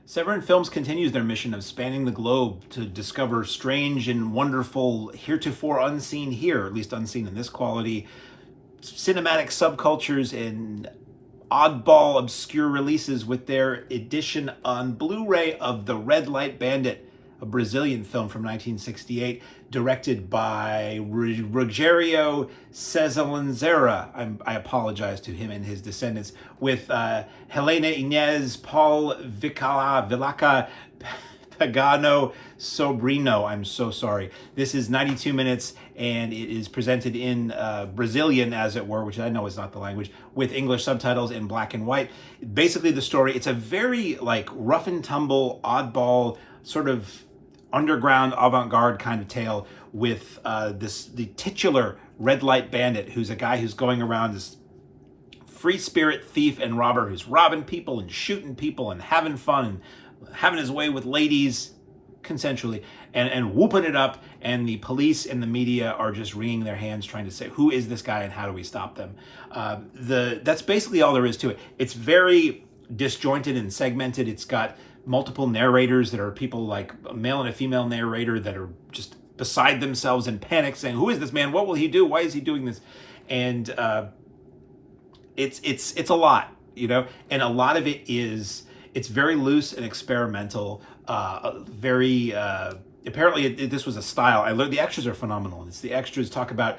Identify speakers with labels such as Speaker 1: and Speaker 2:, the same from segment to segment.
Speaker 1: Severin Films continues their mission of spanning the globe to discover strange and wonderful, heretofore unseen here, at least unseen in this quality, cinematic subcultures and oddball, obscure releases with their edition on Blu-ray of The Red Light Bandit, a Brazilian film from 1968, directed by Rogério Sganzerla. I apologize to him and his descendants, with Helena, Ignez, Paulo, Villaça, Pagano, Sobrinho. I'm so sorry. This is 92 minutes, and it is presented in Brazilian, as it were, which I know is not the language, with English subtitles in black and white. Basically, the story, it's a very like rough and tumble, oddball, sort of underground avant-garde kind of tale with the titular Red Light Bandit, who's a guy who's going around this free spirit thief and robber who's robbing people and shooting people and having fun and having his way with ladies consensually and whooping it up, and the police and the media are just wringing their hands trying to say, who is this guy and how do we stop them? That's basically all there is to it. It's very disjointed and segmented. It's got multiple narrators that are people like a male and a female narrator that are just beside themselves in panic saying, who is this man? What will he do? Why is he doing this? And it's a lot, you know, and a lot of it is, it's very loose and experimental, very apparently this was a style. I learned the extras are phenomenal. It's the extras talk about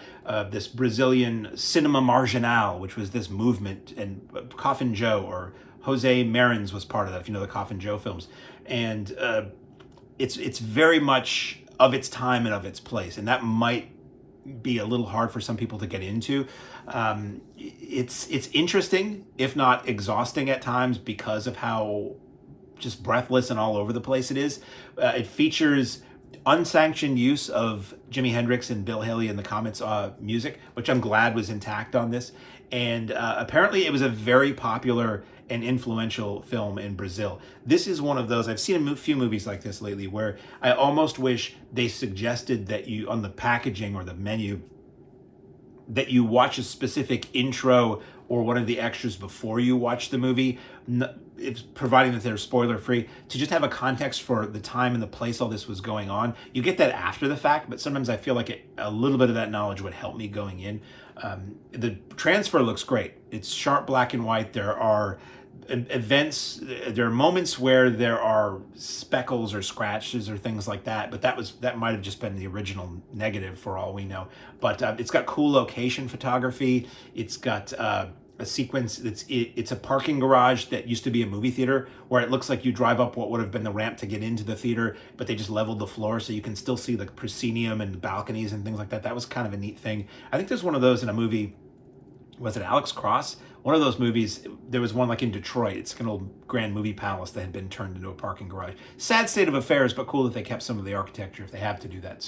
Speaker 1: this Brazilian cinema marginal, which was this movement, and Coffin Joe or Jose Marins was part of that, if you know the Coffin Joe films. And it's very much of its time and of its place, and that might be a little hard for some people to get into. It's interesting, if not exhausting at times, because of how just breathless and all over the place it is. It features unsanctioned use of Jimi Hendrix and Bill Haley in the Comets music, which I'm glad was intact on this. And apparently it was a very popular and influential film in Brazil. This is one of those, I've seen a few movies like this lately, where I almost wish they suggested that you, on the packaging or the menu, that you watch a specific intro or one of the extras before you watch the movie, it's providing that they're spoiler free, to just have a context for the time and the place all this was going on. You get that after the fact, but sometimes I feel like a little bit of that knowledge would help me going in. The transfer looks great. It's sharp black and white. There are events, there are moments where there are speckles or scratches or things like that, but that might have just been the original negative for all we know. But it's got cool location photography. It's got a sequence it's a parking garage that used to be a movie theater, where it looks like you drive up what would have been the ramp to get into the theater, but they just leveled the floor so you can still see the proscenium and the balconies and things like that. That was kind of a neat thing. I think there's one of those in a movie, was it Alex Cross? One of those movies, there was one like in Detroit. It's like an old Grand Movie Palace that had been turned into a parking garage. Sad state of affairs, but cool that they kept some of the architecture if they have to do that.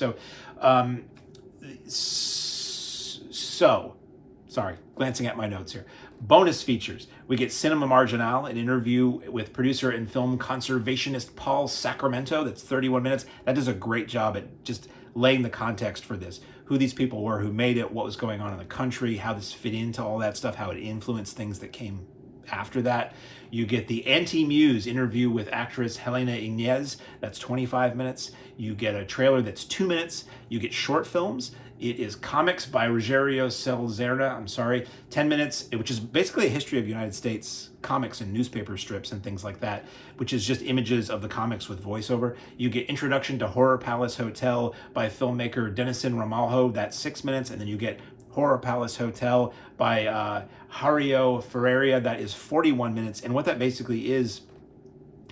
Speaker 1: Sorry, glancing at my notes here. Bonus features. We get Cinema Marginal, an interview with producer and film conservationist Paul Sacramento. That's 31 minutes. That does a great job at just laying the context for this. Who these people were, who made it, what was going on in the country, how this fit into all that stuff, how it influenced things that came after that. You get the Anti-Muse interview with actress Helena Ignez. That's 25 minutes. You get a trailer that's 2 minutes. You get short films. It is comics by Rogério Sganzerla, 10 minutes, which is basically a history of United States comics and newspaper strips and things like that, which is just images of the comics with voiceover. You get Introduction to Horror Palace Hotel by filmmaker Denison Ramalho, that's 6 minutes, and then you get Horror Palace Hotel by Hario Ferreira, that is 41 minutes. And what that basically is,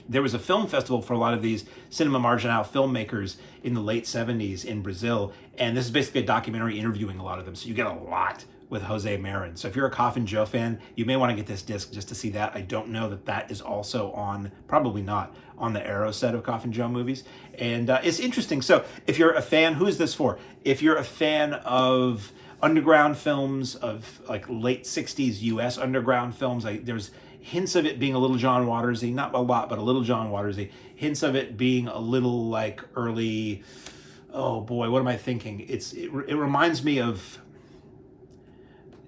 Speaker 1: there was a film festival for a lot of these cinema marginal filmmakers in the late 70s in Brazil, and this is basically a documentary interviewing a lot of them, so you get a lot with Jose Marin. So if you're a Coffin Joe fan, you may want to get this disc just to see that. I don't know that is also on, probably not, on the Arrow set of Coffin Joe movies. And it's interesting. So if you're a fan, who is this for? If you're a fan of underground films, of like late 60s US underground films, there's hints of it being a little John Watersy, not a lot, but a little John Watersy. Hints of it being a little like early, oh boy, what am I thinking? It reminds me of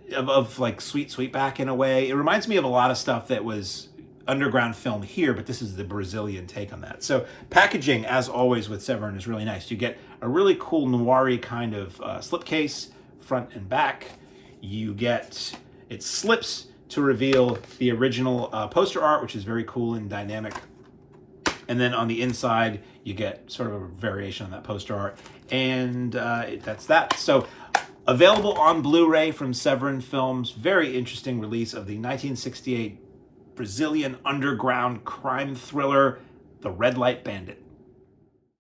Speaker 1: like Sweetback in a way. It reminds me of a lot of stuff that was underground film here, but this is the Brazilian take on that. So packaging, as always with Severin, is really nice. You get a really cool noir-y kind of slipcase, front and back. You get, it slips to reveal the original poster art, which is very cool and dynamic. And then on the inside, you get sort of a variation on that poster art. And that's that. So available on Blu-ray from Severin Films. Very interesting release of the 1968 Brazilian underground crime thriller, The Red Light Bandit.